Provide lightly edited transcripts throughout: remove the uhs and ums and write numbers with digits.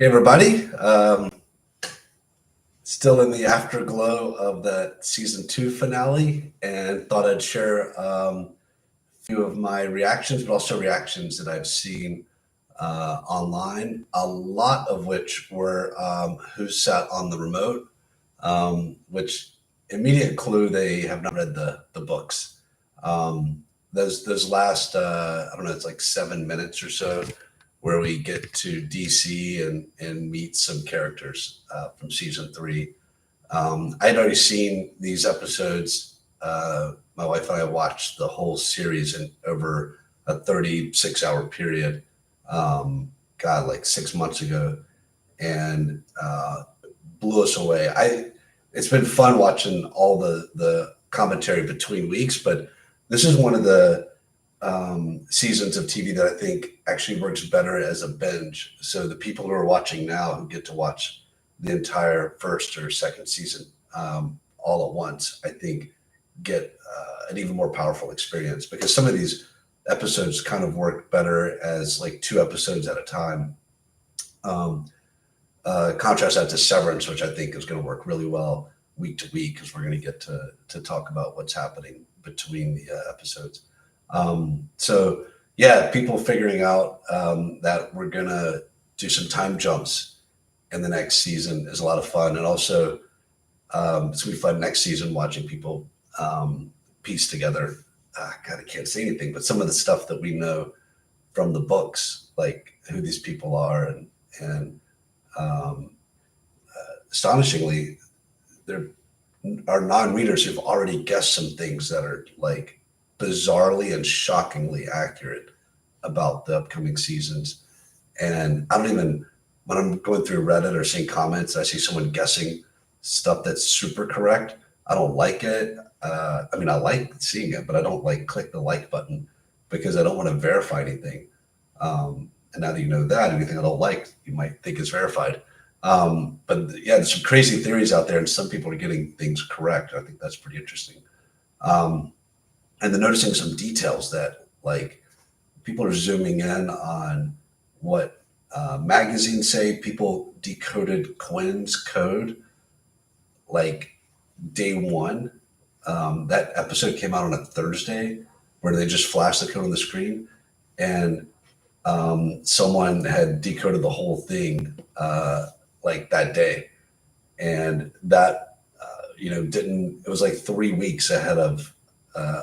Hey everybody, still in the afterglow of the season two finale, and thought I'd share a few of my reactions, but also reactions that I've seen online. A lot of which were who sat on the remote, which immediate clue they have not read the books. Those last I don't know, it's like 7 minutes or so where we get to DC and meet some characters from season three. I'd already seen these episodes. My wife and I watched the whole series in over a 36-hour period. God, like 6 months ago, and blew us away. I It's been fun watching all the commentary between weeks, but this is one of the seasons of TV that I think actually works better as a binge. So the people who are watching now who get to watch the entire first or second season all at once, I think get an even more powerful experience because some of these episodes kind of work better as like two episodes at a time. Um, Contrast that to Severance, which I think is going to work really well week to week because we're going to get to talk about what's happening between the episodes. So yeah, people figuring out that we're gonna do some time jumps in the next season is a lot of fun, and also it's gonna be fun next season watching people piece together. God, I can't say anything, but some of the stuff that we know from the books, like who these people are, and um, astonishingly, there are non-readers who've already guessed some things that are like bizarrely and shockingly accurate about the upcoming seasons. And I don't even, when I'm going through Reddit or seeing comments, I see someone guessing stuff that's super correct. I don't like it. I mean, I like seeing it, but I don't like click the like button because I don't want to verify anything. And now that you know that, anything I don't like, you might think is verified. But yeah, there's some crazy theories out there, and some people are getting things correct. I think that's pretty interesting. Um, and then noticing some details that like people are zooming in on what magazines say. People decoded Quinn's Code like day one. That episode came out on a Thursday where they just flashed the code on the screen, and someone had decoded the whole thing like that day, and that didn't. It was like 3 weeks ahead of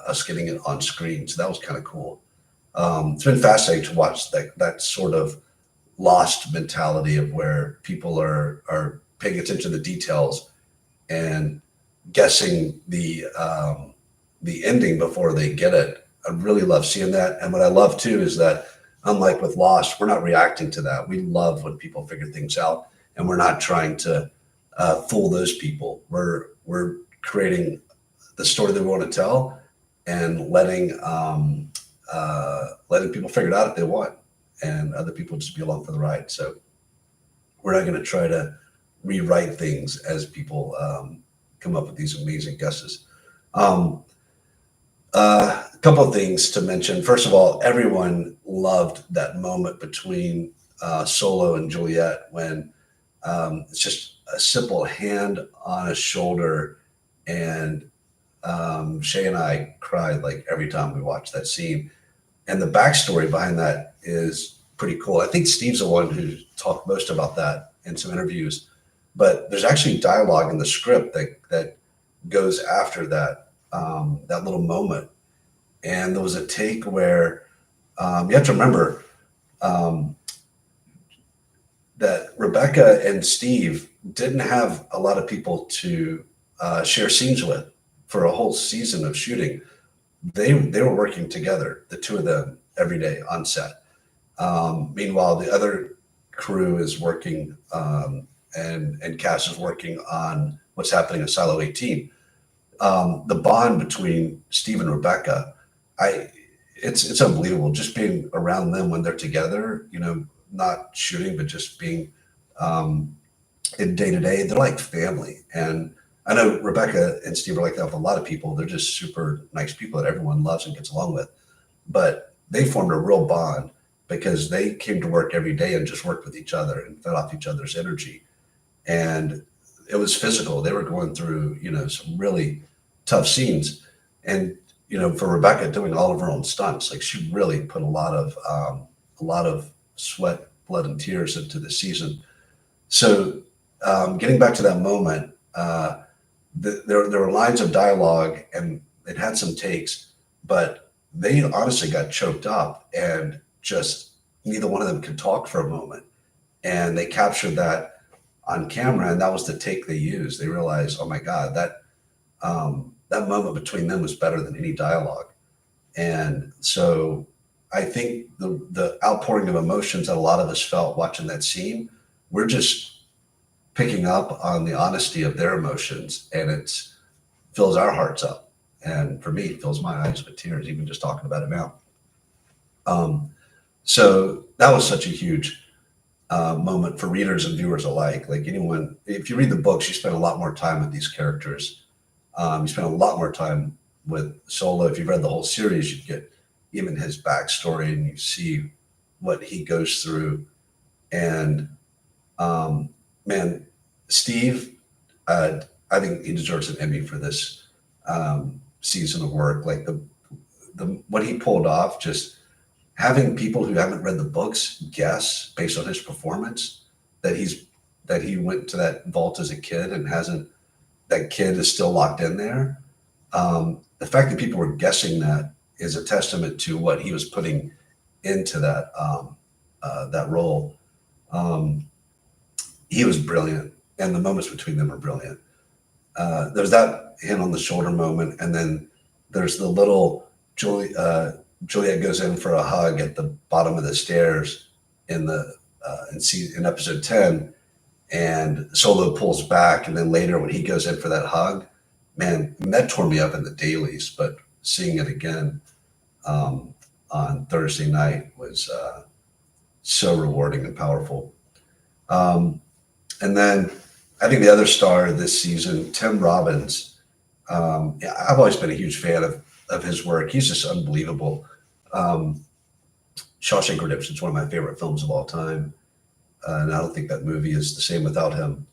us getting it on screen, so that was kind of cool. It's been fascinating to watch that sort of lost mentality of where people are paying attention to the details and guessing the ending before they get it. I really love seeing that, and what I love too is that unlike with Lost, we're not reacting to that. We love when people figure things out, and we're not trying to fool those people. We're creating the story that we want to tell and letting people figure it out if they want, and other people just be along for the ride. So we're not going to try to rewrite things as people come up with these amazing guesses. Um, a couple of things to mention. First of all, everyone loved that moment between Solo and Juliet when it's just a simple hand on a shoulder, and Shay and I cried like every time we watched that scene. And the backstory behind that is pretty cool. I think Steve's the one who talked most about that in some interviews, but there's actually dialogue in the script that goes after that little moment. And there was a take where you have to remember um, that Rebecca and Steve didn't have a lot of people to share scenes with for a whole season of shooting. They were working together, the two of them, every day on set. Meanwhile, the other crew is working, and Cass is working on what's happening in Silo 18. The bond between Steve and Rebecca, I it's unbelievable. Just being around them when they're together, not shooting, but just being um, in day to day, they're like family. And I know Rebecca and Steve are like that with a lot of people. They're just super nice people that everyone loves and gets along with. But they formed a real bond, because they came to work every day and just worked with each other and fed off each other's energy. And it was physical. They were going through, some really tough scenes. And, for Rebecca doing all of her own stunts, like she really put a lot of sweat, blood, and tears into the season. So, getting back to that moment, there were lines of dialogue and it had some takes, but they honestly got choked up and just neither one of them could talk for a moment. And they captured that on camera, and that was the take they used. They realized, oh my God, that moment between them was better than any dialogue. And so I think the outpouring of emotions that a lot of us felt watching that scene, we're just picking up on the honesty of their emotions, and it fills our hearts up. And for me, it fills my eyes with tears, even just talking about it now. So that was such a huge moment for readers and viewers alike. Like anyone, if you read the books, you spend a lot more time with these characters. You spend a lot more time with Solo. If you've read the whole series, you get even his backstory and you see what he goes through. And man, Steve, I think he deserves an Emmy for this season of work. Like the what he pulled off, just having people who haven't read the books guess based on his performance that he went to that vault as a kid and hasn't. That kid is still locked in there. The fact that people were guessing that is a testament to what he was putting into that role. He was brilliant, and the moments between them are brilliant. There's that hand on the shoulder moment, and then there's the little Juliet goes in for a hug at the bottom of the stairs in episode 10, and Solo pulls back, and then later when he goes in for that hug, man, that tore me up in the dailies. But seeing it again on Thursday night was so rewarding and powerful. And then I think the other star this season, Tim Robbins. I've always been a huge fan of his work. He's just unbelievable. Shawshank Redemption is one of my favorite films of all time. And I don't think that movie is the same without him.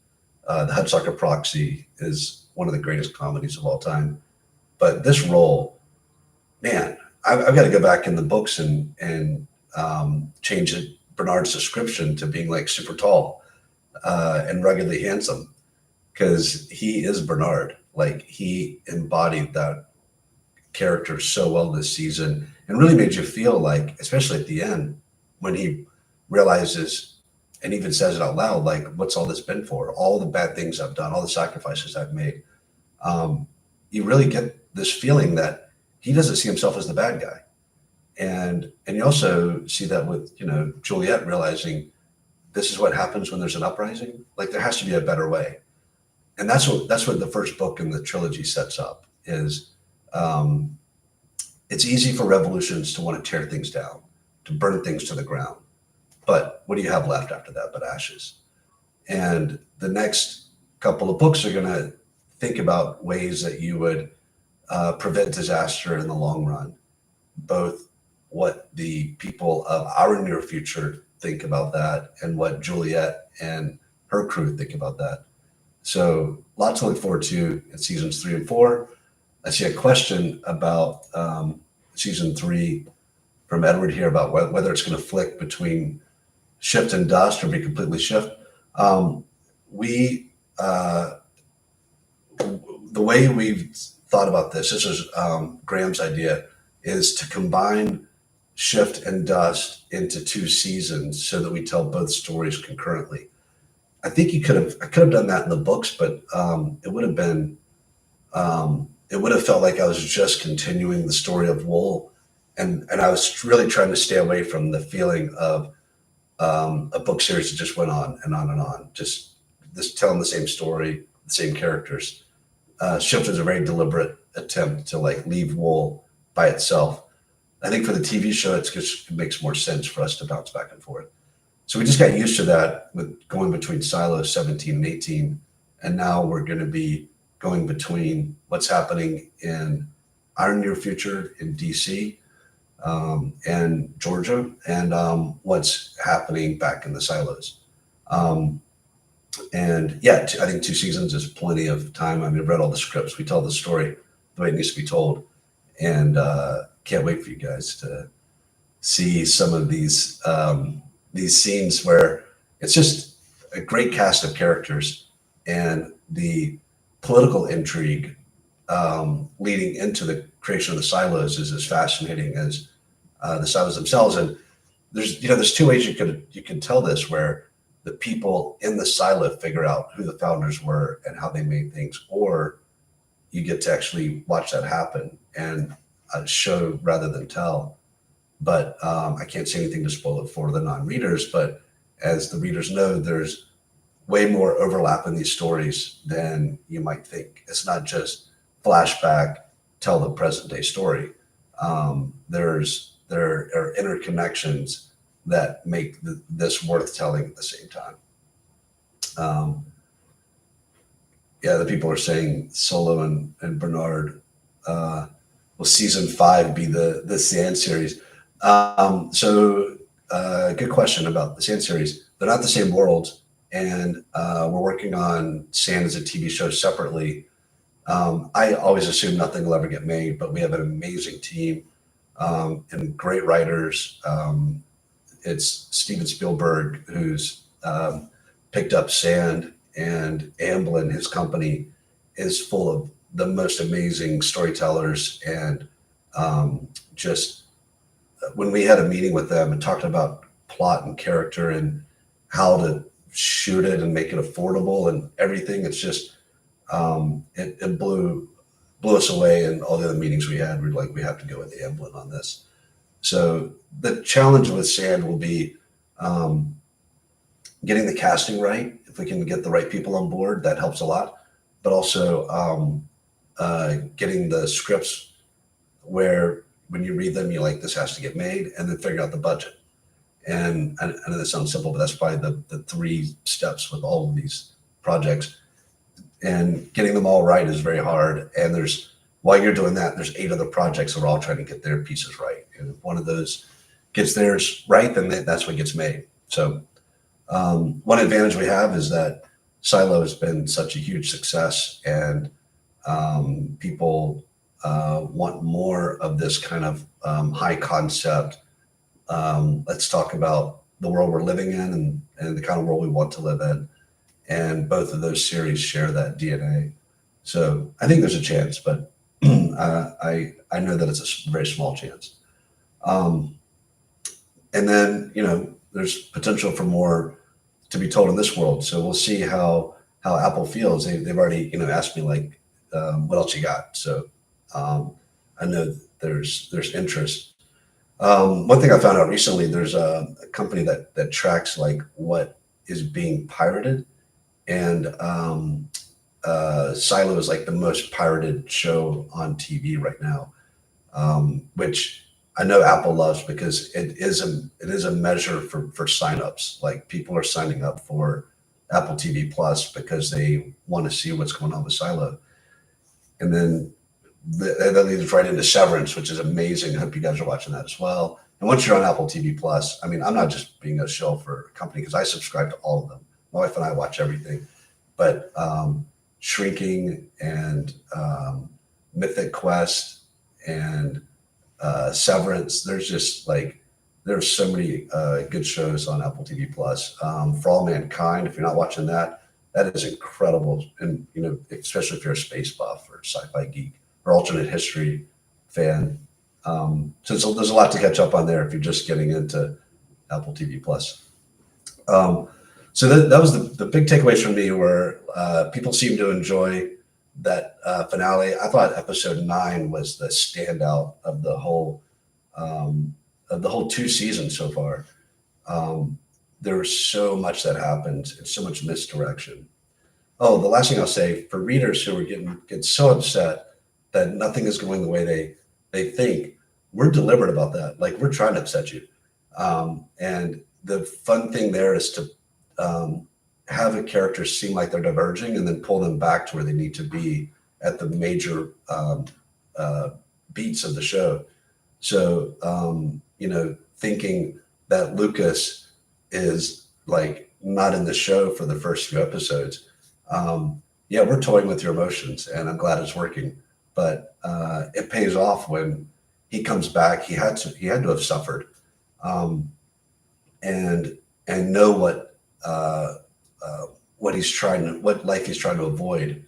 The Hudsucker Proxy is one of the greatest comedies of all time. But this role, man, I've got to go back in the books and change Bernard's description to being like super tall and ruggedly handsome, because he is Bernard. Like, he embodied that character so well this season and really made you feel like, especially at the end, when he realizes and even says it out loud, like, what's all this been for? All the bad things I've done, all the sacrifices I've made. You really get this feeling that he doesn't see himself as the bad guy. And you also see that with, Juliet realizing this is what happens when there's an uprising. Like, there has to be a better way. And that's what the first book in the trilogy sets up is, it's easy for revolutions to want to tear things down, to burn things to the ground. But what do you have left after that but ashes? And the next couple of books are going to think about ways that you would prevent disaster in the long run, both what the people of our near future think about that and what Juliet and her crew think about that. So lots to look forward to in seasons 3 and 4. I see a question about season 3 from Edward here about whether it's going to flick between shift and dust or be completely shift. The way we've thought about this is Graham's idea, is to combine shift and dust into 2 seasons so that we tell both stories concurrently. I think I could have done that in the books, but it would have felt like I was just continuing the story of Wool, and I was really trying to stay away from the feeling of a book series that just went on and on and on, just this telling the same story, the same characters. Shift was a very deliberate attempt to leave Wool by itself. I think for the TV show, it makes more sense for us to bounce back and forth. So we just got used to that with going between silos 17 and 18, and now we're going to be going between what's happening in our near future in DC, and Georgia, and what's happening back in the silos. Um, and yeah, I think 2 seasons is plenty of time. I mean, I've read all the scripts. We tell the story the way it needs to be told, and can't wait for you guys to see some of these scenes where it's just a great cast of characters, and the political intrigue leading into the creation of the silos is as fascinating as the silos themselves. And there's 2 ways you can tell this, where the people in the silo figure out who the founders were and how they made things, or you get to actually watch that happen and show rather than tell. But I can't say anything to spoil it for the non-readers. But as the readers know, there's way more overlap in these stories than you might think. It's not just flashback, tell the present day story. There are interconnections that make this worth telling at the same time. Um, yeah, the people are saying Solo and Bernard. Will season 5 be the Sand series? Good question about the Sand series. They're not the same world, and we're working on Sand as a TV show separately. I always assume nothing will ever get made, but we have an amazing team and great writers. It's Steven Spielberg who's picked up Sand, and Amblin, his company, is full of the most amazing storytellers. And just when we had a meeting with them and talked about plot and character and how to shoot it and make it affordable and everything, it's just it blew us away. And all the other meetings we had, we were like, we have to go with Amblin on this. So the challenge with Sand will be getting the casting right. If we can get the right people on board, that helps a lot. But also getting the scripts where when you read them, you're like, this has to get made, and then figure out the budget. And I know that sounds simple, but that's probably the 3 steps with all of these projects. And getting them all right is very hard. And while you're doing that, there's 8 other projects that are all trying to get their pieces right. And if one of those gets theirs right, then that's what gets made. So one advantage we have is that Silo has been such a huge success, and people want more of this kind of high concept. Let's talk about the world we're living in and the kind of world we want to live in. And both of those series share that DNA. So I think there's a chance, but I know that it's a very small chance. And then, there's potential for more to be told in this world. So we'll see how Apple feels. They've already, asked me, like, what else you got? So I know there's interest. One thing I found out recently, there's a company that tracks like what is being pirated, and Silo is like the most pirated show on TV right now, which I know Apple loves, because it is a measure for signups. Like, people are signing up for Apple TV Plus because they want to see what's going on with Silo. And then that leads right into Severance, which is amazing. I hope you guys are watching that as well. And once you're on Apple TV Plus, I mean, I'm not just being a shill for a company, because I subscribe to all of them. My wife and I watch everything. But Shrinking and Mythic Quest and Severance, there's so many good shows on Apple TV Plus. For All Mankind, if you're not watching that is incredible. And especially if you're a space buff or sci-fi geek or alternate history fan. So there's a lot to catch up on there if you're just getting into Apple TV Plus. So that was the big takeaways from me, where people seem to enjoy that finale. I thought episode 9 was the standout of the whole 2 seasons so far. There was so much that happened and so much misdirection. Oh, the last thing I'll say, for readers who are getting so upset that nothing is going the way they think, we're deliberate about that. Like, we're trying to upset you. And the fun thing there is to have a character seem like they're diverging, and then pull them back to where they need to be at the major beats of the show. So, thinking that Lucas is like not in the show for the first few episodes. Yeah, we're toying with your emotions, and I'm glad it's working. But it pays off when he comes back. He had to have suffered, um, and know what he's trying to what life he's trying to avoid.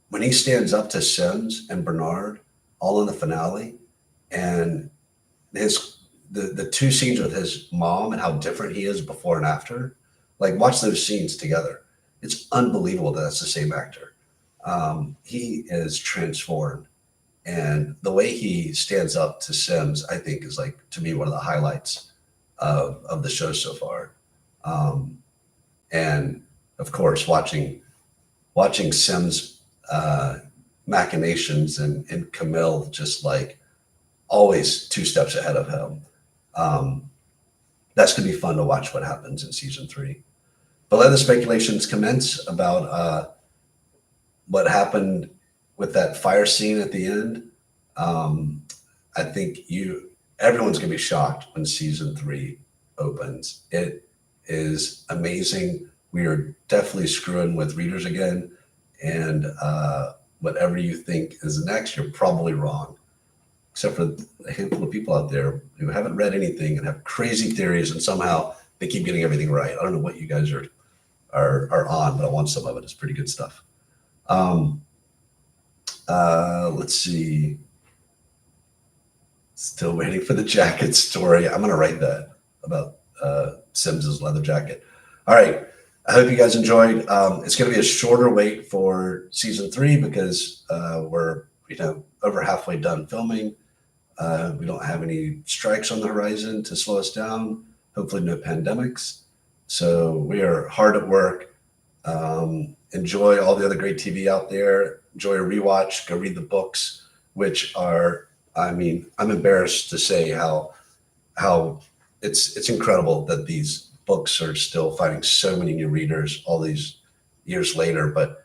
When he stands up to Sims and Bernard, all in the finale, and his the two scenes with his mom and how different he is before and after. Like watch those scenes together. It's unbelievable that that's the same actor. He is transformed, and the way he stands up to Sims, I think, is like to me one of the highlights of the show so far. Um, and of course, watching Sims machinations and Camille just like always two steps ahead of him. Um, that's going to be fun to watch what happens in season 3. But let the speculations commence about what happened with that fire scene at the end. Um, I think everyone's going to be shocked when season 3 opens. It is amazing. We are definitely screwing with readers again, and whatever you think is next, you're probably wrong. Except for a handful of people out there who haven't read anything and have crazy theories, and somehow they keep getting everything right. I don't know what you guys are on, but I want some of it. It's pretty good stuff. Um, let's see. Still waiting for the jacket story. I'm gonna write that about Sims's leather jacket. All right. I hope you guys enjoyed. It's going to be a shorter wait for season 3 because we're over halfway done filming. We don't have any strikes on the horizon to slow us down. Hopefully, no pandemics. So we are hard at work. Enjoy all the other great TV out there. Enjoy a rewatch. Go read the books, which are, I mean, I'm embarrassed to say how it's incredible that these books are still finding so many new readers all these years later. But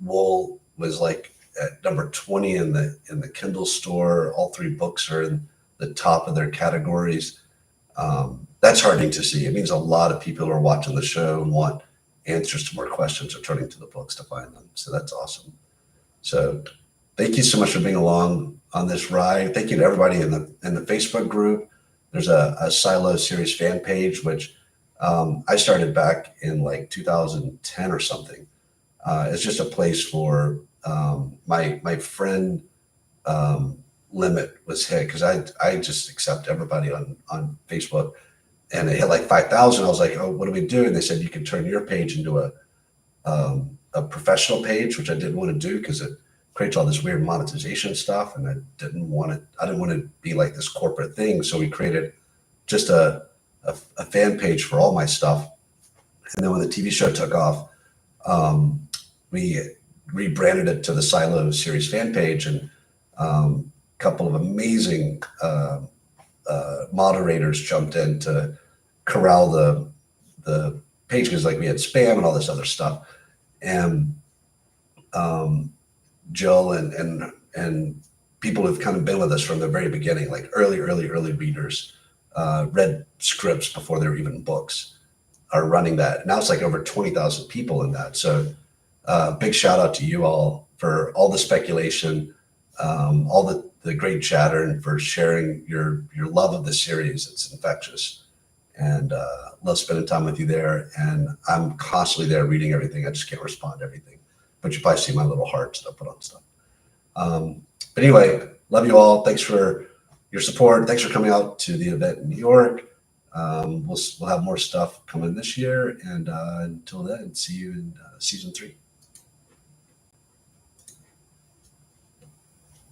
Wool was like at number 20 in the Kindle store. All 3 books are in the top of their categories. That's heartening to see. It means a lot of people who are watching the show and want answers to more questions are turning to the books to find them. So that's awesome. So thank you so much for being along on this ride. Thank you to everybody in the Facebook group. There's a Silo series fan page, which I started back in like 2010 or something. It's just a place for my friend limit was hit because I just accept everybody on Facebook, and it hit like 5,000. I was like, oh, what do we do? And they said you can turn your page into a professional page, which I didn't want to do because it creates all this weird monetization stuff, and I didn't want it. I didn't want to be like this corporate thing, so we created just a fan page for all my stuff. And then when the TV show took off, we rebranded it to the Silo series fan page, and a couple of amazing moderators jumped in to corral the page because like we had spam and all this other stuff. And Jill and people who've kind of been with us from the very beginning, like early readers, read scripts before there were even books, are running that. Now it's like over 20,000 people in that. So big shout out to you all for all the speculation, all the great chatter, and for sharing your love of the series. It's infectious, and love spending time with you there. And I'm constantly there reading everything. I just can't respond to everything, but you probably see my little hearts that I put on stuff. But anyway, love you all. Thanks for your support. Thanks for coming out to the event in New York. We'll have more stuff coming this year, and until then, see you in season 3.